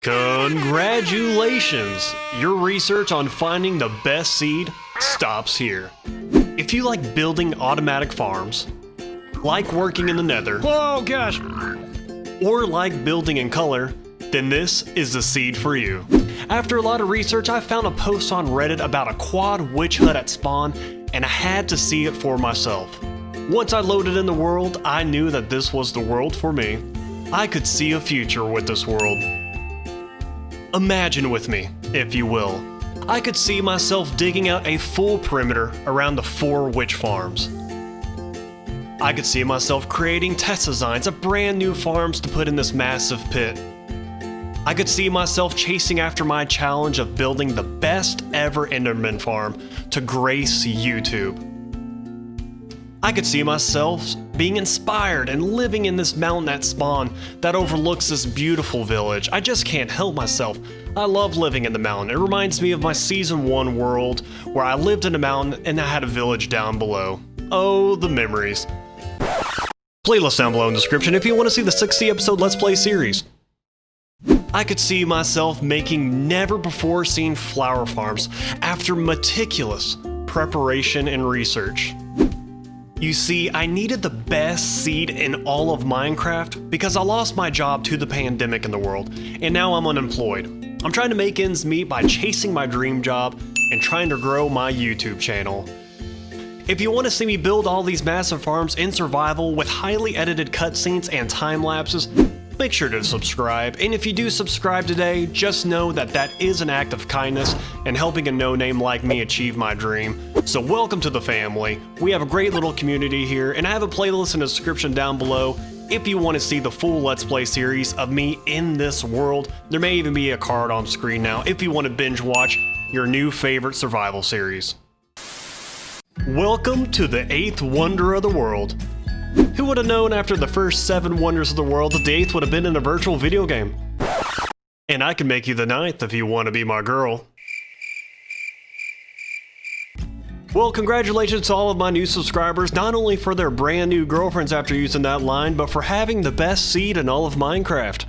Congratulations! Your research on finding the best seed stops here. If you like building automatic farms, like working in the Nether, oh gosh, or like building in color, then this is the seed for you. After a lot of research, I found a post on Reddit about a quad witch hut at spawn, and I had to see it for myself. Once I loaded in the world, I knew that this was the world for me. I could see a future with this world. Imagine with me, if you will. I could see myself digging out a full perimeter around the 4 witch farms. I could see myself creating test designs of brand new farms to put in this massive pit. I could see myself chasing after my challenge of building the best ever Enderman farm to grace YouTube. I could see myself being inspired and living in this mountain at spawn that overlooks this beautiful village. I just can't help myself. I love living in the mountain. It reminds me of my Season 1 world where I lived in a mountain and I had a village down below. Oh, the memories. Playlist down below in the description if you want to see the 60 episode Let's Play series. I could see myself making never before seen flower farms after meticulous preparation and research. You see, I needed the best seed in all of Minecraft because I lost my job to the pandemic in the world, and now I'm unemployed. I'm trying to make ends meet by chasing my dream job and trying to grow my YouTube channel. If you want to see me build all these massive farms in survival with highly edited cutscenes and time lapses, make sure to subscribe, and if you do subscribe today, just know that that is an act of kindness and helping a no-name like me achieve my dream. So welcome to the family. We have a great little community here, and I have a playlist in the description down below if you want to see the full Let's Play series of me in this world. There may even be a card on screen now if you want to binge watch your new favorite survival series. Welcome to the 8th wonder of the world. Who would have known after the first 7 wonders of the world that the 8th would have been in a virtual video game? And I can make you the 9th if you want to be my girl. Well, congratulations to all of my new subscribers, not only for their brand new girlfriends after using that line, but for having the best seed in all of Minecraft.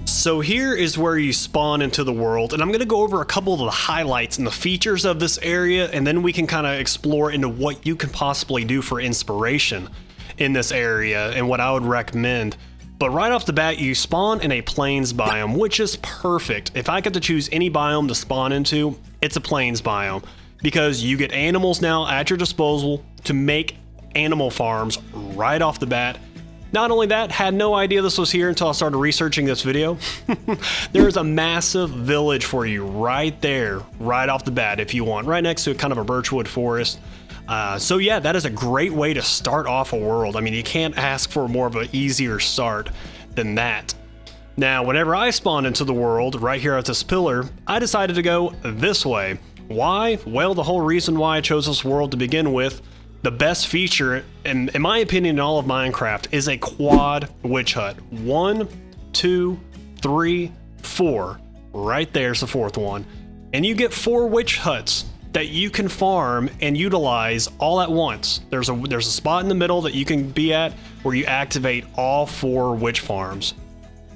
So here is where you spawn into the world, and I'm going to go over a couple of the highlights and the features of this area, and then we can kind of explore into what you can possibly do for inspiration in this area and what I would recommend. But right off the bat, you spawn in a plains biome, which is perfect. If I get to choose any biome to spawn into, it's a plains biome, because you get animals now at your disposal to make animal farms right off the bat. Not only that, had no idea this was here until I started researching this video. There's a massive village for you right there, right off the bat if you want, right next to kind of a birchwood forest. So yeah, that is a great way to start off a world. I mean, you can't ask for more of an easier start than that. Now, whenever I spawned into the world, right here at this pillar, I decided to go this way. Why? Well, the whole reason why I chose this world to begin with, the best feature, in my opinion, in all of Minecraft, is a quad witch hut. 1, 2, 3, 4. Right there's the 4th one. And you get 4 witch huts that you can farm and utilize all at once. There's a spot in the middle that you can be at where you activate all 4 witch farms.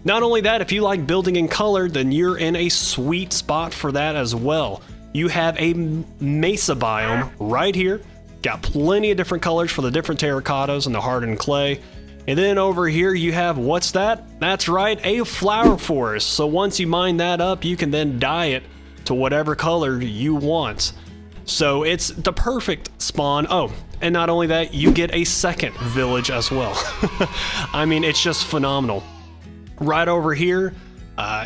Not only that, if you like building in color, then you're in a sweet spot for that as well. You have a mesa biome right here. Got plenty of different colors for the different terracottas and the hardened clay. And then over here you have, what's that? That's right, a flower forest. So once you mine that up, you can then dye it to whatever color you want. So it's the perfect spawn. Oh, and not only that, you get a second village as well. I mean, it's just phenomenal. Right over here,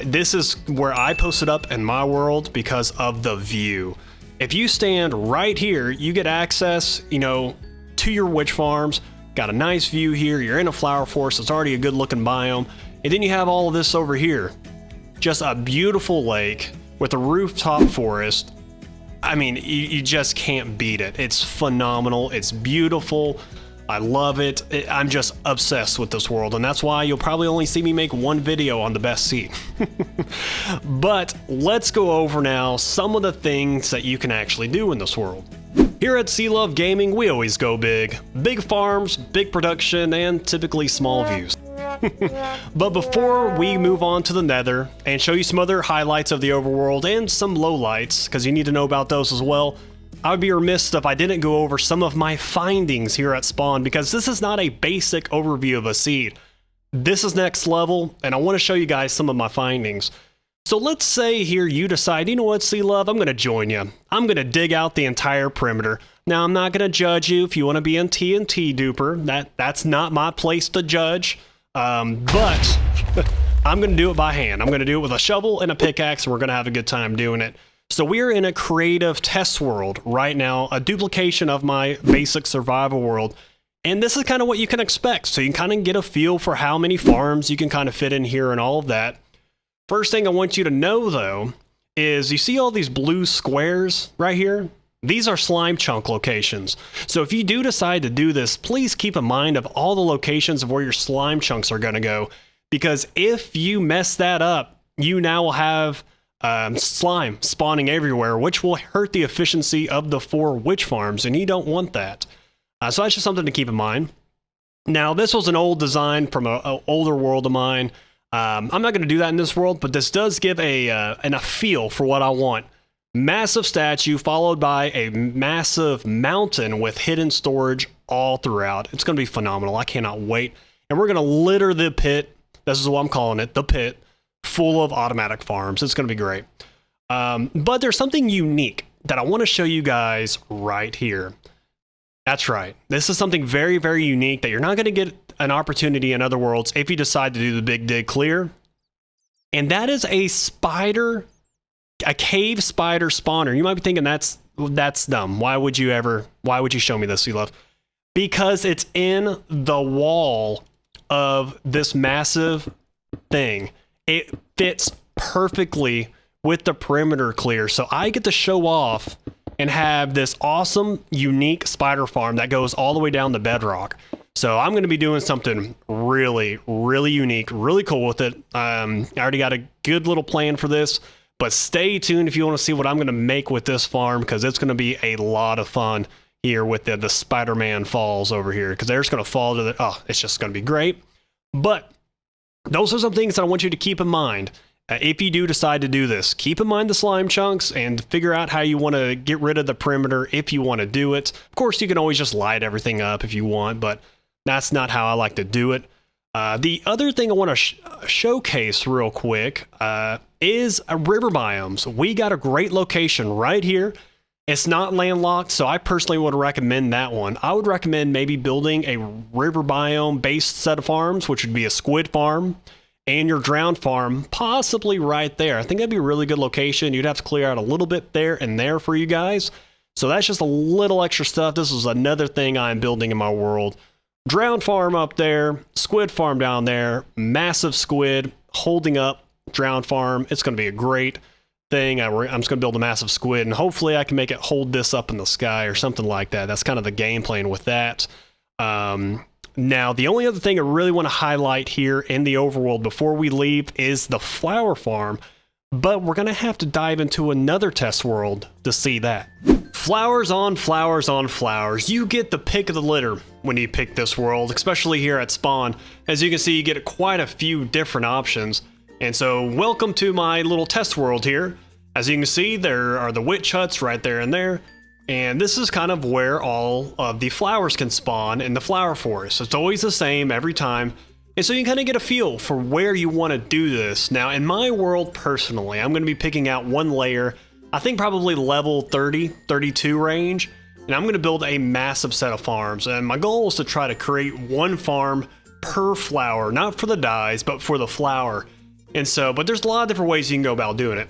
this is where I posted up in my world because of the view. If you stand right here, you get access, to your witch farms. Got a nice view here. You're in a flower forest. It's already a good looking biome. And then you have all of this over here. Just a beautiful lake with a rooftop forest. I mean, you just can't beat it. It's phenomenal. It's beautiful. I love it. I'm just obsessed with this world, and that's why you'll probably only see me make one video on the best seed. But let's go over now some of the things that you can actually do in this world. Here at C-Luv Gaming, we always go big. Big farms, big production, and typically small views. But before we move on to the Nether and show you some other highlights of the overworld and some lowlights, because you need to know about those as well, I would be remiss if I didn't go over some of my findings here at spawn, because this is not a basic overview of a seed. This is next level, and I want to show you guys some of my findings. So let's say here you decide, you know what, C-Luv, I'm going to join you. I'm going to dig out the entire perimeter. Now, I'm not going to judge you if you want to be in TNT duper. That's not my place to judge. But I'm going to do it by hand. I'm going to do it with a shovel and a pickaxe, and we're going to have a good time doing it. So we're in a creative test world right now, a duplication of my basic survival world. And this is kind of what you can expect. So you can kind of get a feel for how many farms you can kind of fit in here and all of that. First thing I want you to know, though, is you see all these blue squares right here? These are slime chunk locations. So if you do decide to do this, please keep in mind of all the locations of where your slime chunks are going to go. Because if you mess that up, you now will have slime spawning everywhere, which will hurt the efficiency of the 4 witch farms, and you don't want that. So that's just something to keep in mind. Now, this was an old design from an older world of mine. I'm not going to do that in this world, but this does give a feel for what I want. Massive statue followed by a massive mountain with hidden storage all throughout. It's going to be phenomenal. I cannot wait. And we're going to litter the pit. This is what I'm calling it, the pit, full of automatic farms. It's going to be great. But there's something unique that I want to show you guys right here. That's right. This is something very, very unique that you're not going to get an opportunity in other worlds if you decide to do the big dig clear. And that is a spider, a cave spider spawner. You might be thinking that's dumb. Why would you show me this, C-Luv? Because it's in the wall of this massive thing. It fits perfectly with the perimeter clear. So I get to show off and have this awesome, unique spider farm that goes all the way down the bedrock. So I'm going to be doing something really, really unique, really cool with it. I already got a good little plan for this, but stay tuned if you want to see what I'm going to make with this farm, because it's going to be a lot of fun here with the Spider-Man falls over here, because they're just going to fall to it's just going to be great. But those are some things that I want you to keep in mind. If you do decide to do this, keep in mind the slime chunks and figure out how you want to get rid of the perimeter if you want to do it. Of course, you can always just light everything up if you want, but that's not how I like to do it. The other thing I want to showcase real quick is river biomes. We got a great location right here. It's not landlocked, so I personally would recommend that one. I would recommend maybe building a river biome based set of farms, which would be a squid farm and your drowned farm, possibly right there. I think that'd be a really good location. You'd have to clear out a little bit there and there for you guys. So that's just a little extra stuff. This is another thing I'm building in my world. Drowned farm up there, squid farm down there, massive squid holding up drowned farm. It's going to be a great thing. I'm just going to build a massive squid, and hopefully I can make it hold this up in the sky or something like that. That's kind of the game plan with that. Now, the only other thing I really want to highlight here in the overworld before we leave is the flower farm, but we're going to have to dive into another test world to see that. Flowers on flowers on flowers. You get the pick of the litter when you pick this world, especially here at spawn. As you can see, you get quite a few different options. And so welcome to my little test world here. As you can see, there are the witch huts right there and there. And this is kind of where all of the flowers can spawn in the flower forest. It's always the same every time. And so you kind of get a feel for where you want to do this. Now, in my world personally, I'm going to be picking out one layer, I think probably level 30, 32 range. And I'm going to build a massive set of farms. And my goal is to try to create one farm per flower, not for the dyes, but for the flower. And so, but there's a lot of different ways you can go about doing it.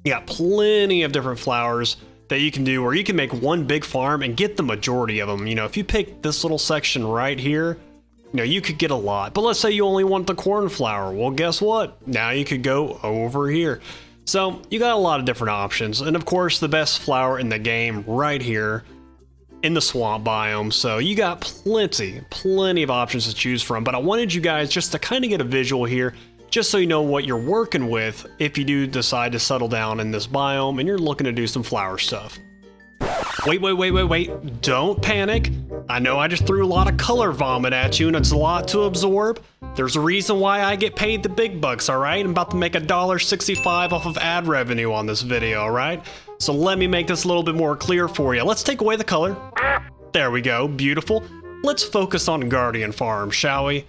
You got plenty of different flowers that you can do, or you can make one big farm and get the majority of them. You know, if you pick this little section right here, you know, you could get a lot. But let's say you only want the cornflower. Well, guess what? Now you could go over here. So you got a lot of different options. And of course, the best flower in the game right here in the swamp biome. So you got plenty of options to choose from. But I wanted you guys just to kind of get a visual here, just so you know what you're working with if you do decide to settle down in this biome and you're looking to do some flower stuff. Wait. Don't panic. I know I just threw a lot of color vomit at you and it's a lot to absorb, There's a reason why I get paid the big bucks, alright? I'm about to make $1.65 off of ad revenue on this video, alright? So let me make this a little bit more clear for you. Let's take away the color. There we go, beautiful. Let's focus on Guardian Farm, shall we?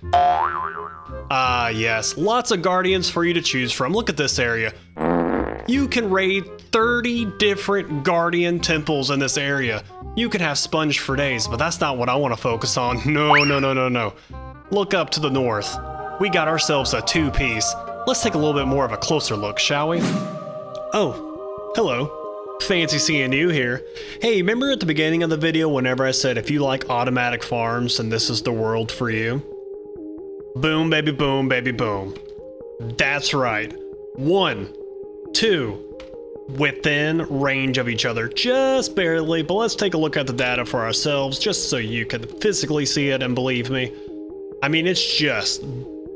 Ah, yes, lots of Guardians for you to choose from. Look at this area. You can raid 30 different Guardian temples in this area. You could have sponge for days, but that's not what I want to focus on. No. Look up to the north. We got ourselves a two-piece. Let's take a little bit more of a closer look, shall we? Oh, hello. Fancy seeing you here. Hey, remember at the beginning of the video whenever I said if you like automatic farms and this is the world for you? Boom, baby, boom, baby, boom. That's right. 1, 2, within range of each other, just barely, but let's take a look at the data for ourselves just so you can physically see it and believe me. I mean, it's just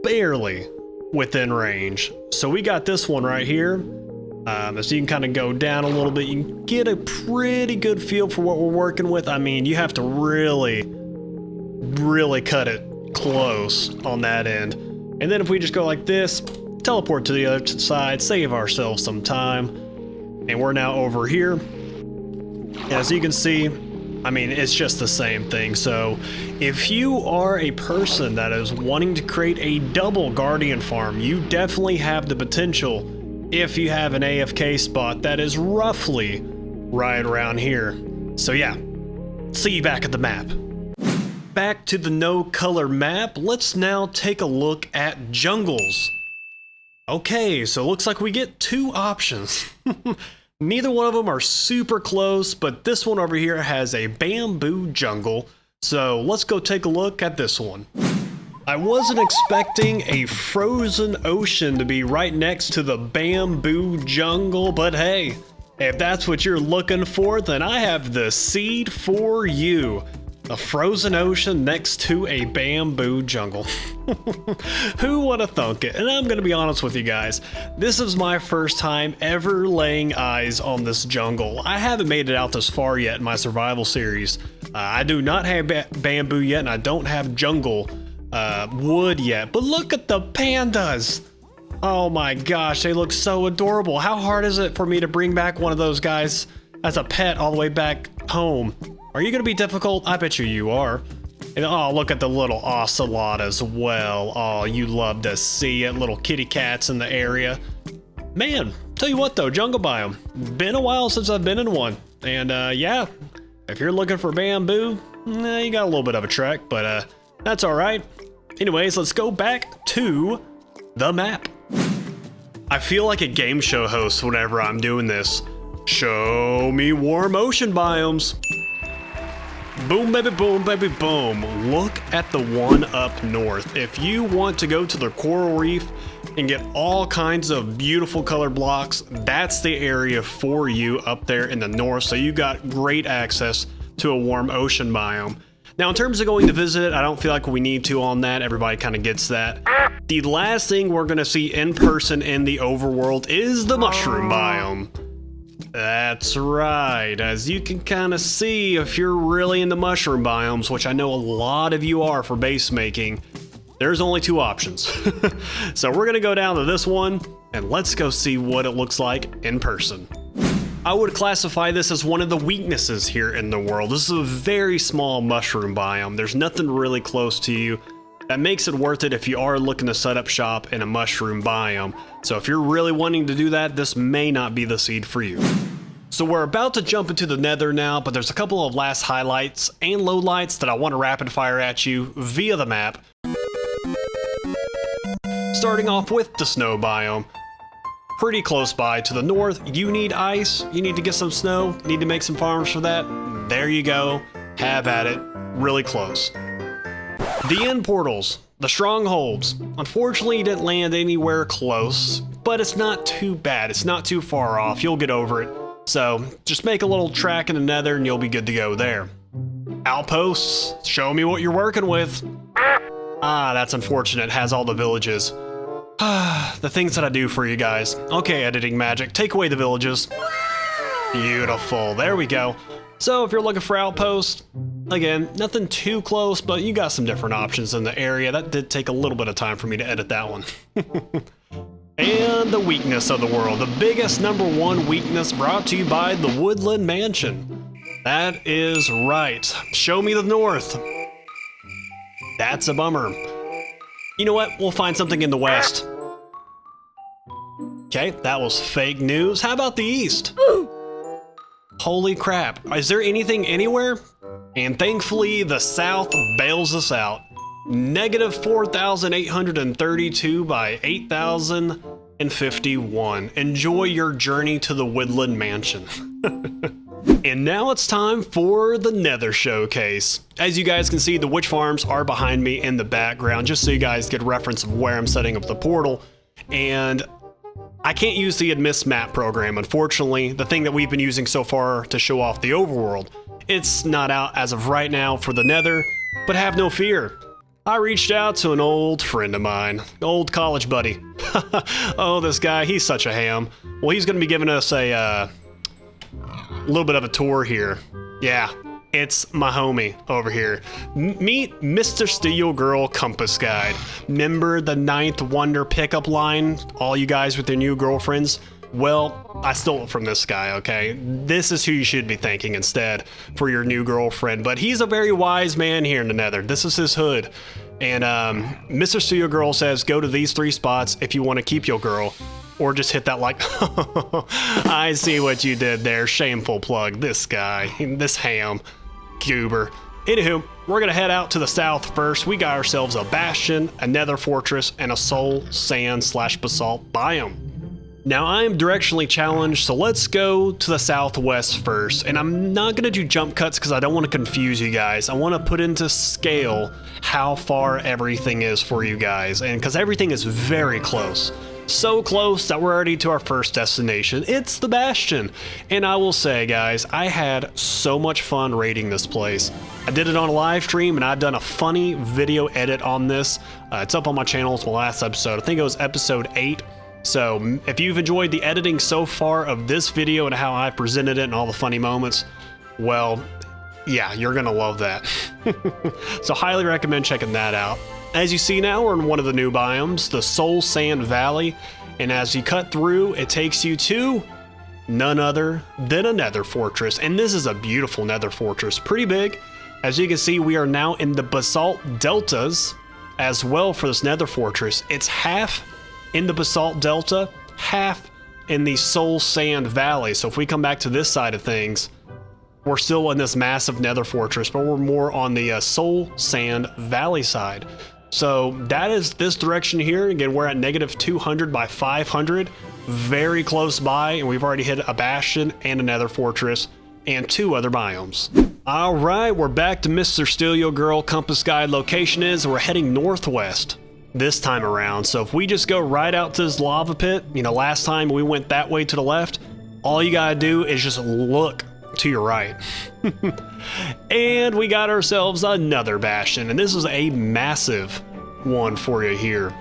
barely within range. So we got this one right here. As you can kind of go down a little bit, you can get a pretty good feel for what we're working with. I mean, you have to really cut it close on that end. And then if we just go like this, teleport to the other side, save ourselves some time, and we're now over here. As you can see, I mean, it's just the same thing. So if you are a person that is wanting to create a double Guardian farm, you definitely have the potential if you have an AFK spot that is roughly right around here. So yeah, see you back at the map. Back to the no color map, let's now take a look at jungles. Okay, so it looks like we get two options. Neither one of them are super close, but this one over here has a bamboo jungle. So let's go take a look at this one. I wasn't expecting a frozen ocean to be right next to the bamboo jungle, but hey, if that's what you're looking for, then I have the seed for you. A frozen ocean next to a bamboo jungle. Who would have thunk it? And I'm gonna be honest with you guys, this is my first time ever laying eyes on this jungle. I haven't made it out this far yet in my survival series. I do not have bamboo yet, and I don't have jungle wood yet, but look at the pandas. Oh my gosh, they look so adorable. How hard is it for me to bring back one of those guys as a pet all the way back home? Are you gonna be difficult? I bet you are. And oh, look at the little ocelot as well. Oh, you love to see it. Little kitty cats in the area. Man, tell you what though, jungle biome. Been a while since I've been in one. And yeah, if you're looking for bamboo, you got a little bit of a trek, but that's all right. Anyways, let's go back to the map. I feel like a game show host whenever I'm doing this. Show me warm ocean biomes. Boom, baby, boom, baby, boom. Look at the one up north. If you want to go to the coral reef and get all kinds of beautiful color blocks, that's the area for you up there in the north. So you got great access to a warm ocean biome. Now, in terms of going to visit it, I don't feel like we need to on that. Everybody kind of gets that. The last thing we're going to see in person in the overworld is the mushroom biome. That's right. As you can kind of see, if you're really into mushroom biomes, which I know a lot of you are for base making, there's only two options. So we're going to go down to this one, and let's go see what it looks like in person. I would classify this as one of the weaknesses here in the world. This is a very small mushroom biome. There's nothing really close to you. That makes it worth it if you are looking to set up shop in a mushroom biome. So if you're really wanting to do that, this may not be the seed for you. So we're about to jump into the Nether now, but there's a couple of last highlights and lowlights that I want to rapid fire at you via the map. Starting off with the snow biome. Pretty close by to the north. You need ice, you need to get some snow, need to make some farms for that. There you go, have at it, really close. The end portals, the strongholds. Unfortunately, you didn't land anywhere close, but it's not too bad. It's not too far off. You'll get over it. So just make a little track in the Nether and you'll be good to go there. Outposts, show me what you're working with. Ah, that's unfortunate. It has all the villages. The things that I do for you guys. Okay, editing magic, take away the villages. Beautiful, there we go. So if you're looking for outposts, Again, nothing too close, but you got some different options in the area. That did take a little bit of time for me to edit that one. And the weakness of the world. The biggest #1 weakness brought to you by the Woodland Mansion. That is right. Show me the north. That's a bummer. You know what? We'll find something in the west. Okay, that was fake news. How about the east? Holy crap. Is there anything anywhere? And thankfully, the south bails us out. -4,832 by 8,051. Enjoy your journey to the Woodland Mansion. And now it's time for the Nether showcase. As you guys can see, the witch farms are behind me in the background, just so you guys get a reference of where I'm setting up the portal. And I can't use the Admist map program, unfortunately, the thing that we've been using so far to show off the overworld. It's not out as of right now for the Nether, but have no fear. I reached out to an old friend of mine, old college buddy. Oh, this guy, he's such a ham. Well, he's going to be giving us a little bit of a tour here. Yeah, it's my homie over here. Meet Mr. Steel Girl Compass Guide. Remember the 9th Wonder pickup line, all you guys with your new girlfriends? Well, I stole it from this guy, okay? This is who you should be thanking instead for your new girlfriend. But he's a very wise man here in the Nether. This is his hood. And Mr. Steel Girl says, go to these 3 spots if you want to keep your girl. Or just hit that like, I see what you did there. Shameful plug. This guy, this ham goober. Anywho, we're going to head out to the south first. We got ourselves a bastion, a nether fortress, and a soul sand / basalt biome. Now I am directionally challenged, so let's go to the southwest first. And I'm not gonna do jump cuts because I don't want to confuse you guys. I want to put into scale how far everything is for you guys, and because everything is very close. So close that we're already to our first destination. It's the Bastion. And I will say, guys, I had so much fun raiding this place. I did it on a live stream, and I've done a funny video edit on this. It's up on my channel. It's my last episode. I think it was episode 8. So if you've enjoyed the editing so far of this video and how I presented it and all the funny moments, well, yeah, you're gonna love that. So highly recommend checking that out. As you see now, we're in one of the new biomes, the Soul Sand Valley, and as you cut through, it takes you to none other than a nether fortress. And this is a beautiful nether fortress, pretty big. As you can see, we are now in the basalt deltas as well for this nether fortress. It's half in the basalt delta, half in the Soul Sand Valley. So if we come back to this side of things, we're still in this massive nether fortress, but we're more on the Soul Sand Valley side. So that is this direction here. Again, we're at -200 by 500, very close by, and we've already hit a bastion and a nether fortress and 2 other biomes. All right, we're back to Mr. Steel Girl Compass Guide location is, and we're heading northwest this time around. So if we just go right out to this lava pit, you know, last time we went that way to the left, all you gotta do is just look to your right. And we got ourselves another bastion, and this is a massive one for you here.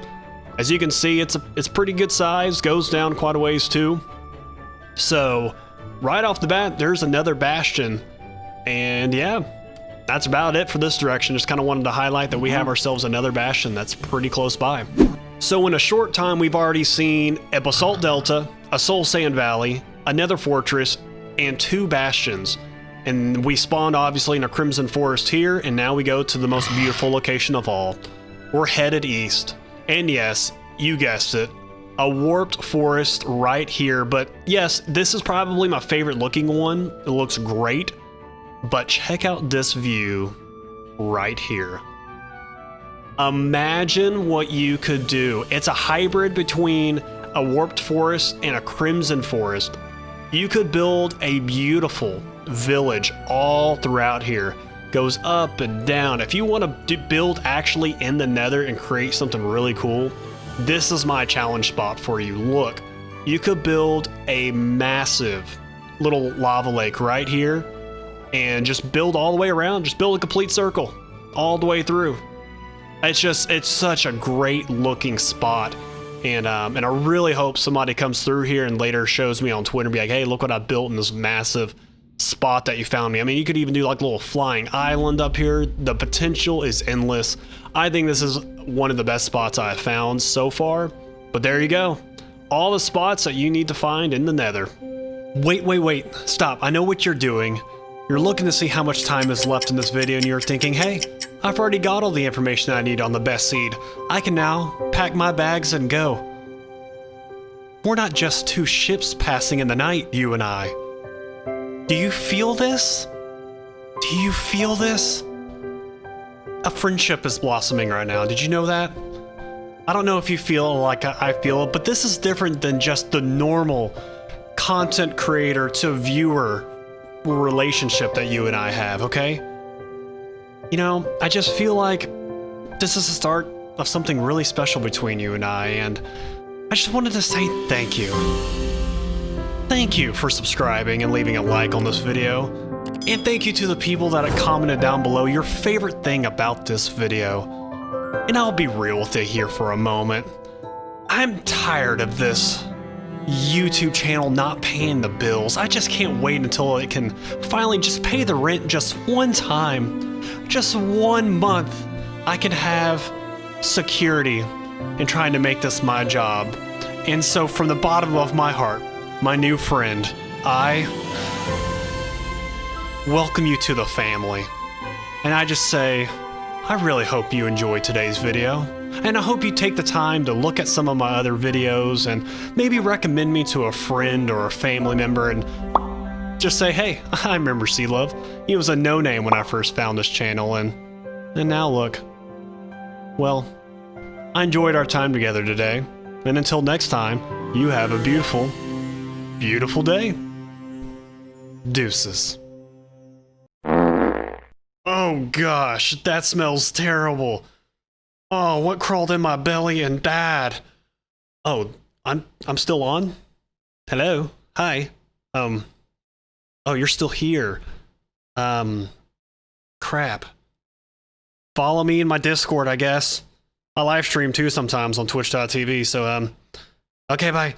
As you can see, it's pretty good size, goes down quite a ways too. So right off the bat, there's another bastion, and yeah, that's about it for this direction. Just kind of wanted to highlight that we have ourselves another bastion that's pretty close by. So in a short time, we've already seen a basalt delta, a Soul Sand Valley, a nether fortress, and 2 bastions. And we spawned obviously in a crimson forest here, and now we go to the most beautiful location of all. We're headed east. And yes, you guessed it, a warped forest right here. But yes, this is probably my favorite looking one. It looks great. But check out this view right here. Imagine what you could do. It's a hybrid between a warped forest and a crimson forest. You could build a beautiful village all throughout here. Goes up and down. If you want to build actually in the nether and create something really cool, this is my challenge spot for you. Look, you could build a massive little lava lake right here and just build all the way around. Just build a complete circle all the way through. It's such a great looking spot. And I really hope somebody comes through here and later shows me on Twitter and be like, hey, look what I built in this massive spot that you found me. I mean, you could even do like a little flying island up here. The potential is endless. I think this is one of the best spots I've found so far. But there you go. All the spots that you need to find in the Nether. Wait. Stop. I know what you're doing. You're looking to see how much time is left in this video and you're thinking, hey, I've already got all the information I need on the best seed. I can now pack my bags and go. We're not just two ships passing in the night, you and I. Do you feel this? Do you feel this? A friendship is blossoming right now. Did you know that? I don't know if you feel like I feel it, but this is different than just the normal content creator to viewer relationship that you and I have, okay? You know, I just feel like this is the start of something really special between you and I just wanted to say thank you. Thank you for subscribing and leaving a like on this video. And thank you to the people that have commented down below your favorite thing about this video. And I'll be real with it here for a moment. I'm tired of this YouTube channel not paying the bills. I just can't wait until it can finally just pay the rent just one time. Just 1 month. I can have security in trying to make this my job. And so from the bottom of my heart, my new friend, I welcome you to the family. And I just say, I really hope you enjoyed today's video. And I hope you take the time to look at some of my other videos and maybe recommend me to a friend or a family member and just say, hey, I remember C-Luv. He was a no-name when I first found this channel and now look. Well, I enjoyed our time together today. And until next time, you have a beautiful, beautiful day. Deuces. Oh gosh, that smells terrible. Oh, what crawled in my belly and died? Oh, I'm still on? Hello? Hi. Oh, you're still here. Crap. Follow me in my Discord, I guess. I live stream too sometimes on twitch.tv, so okay, bye.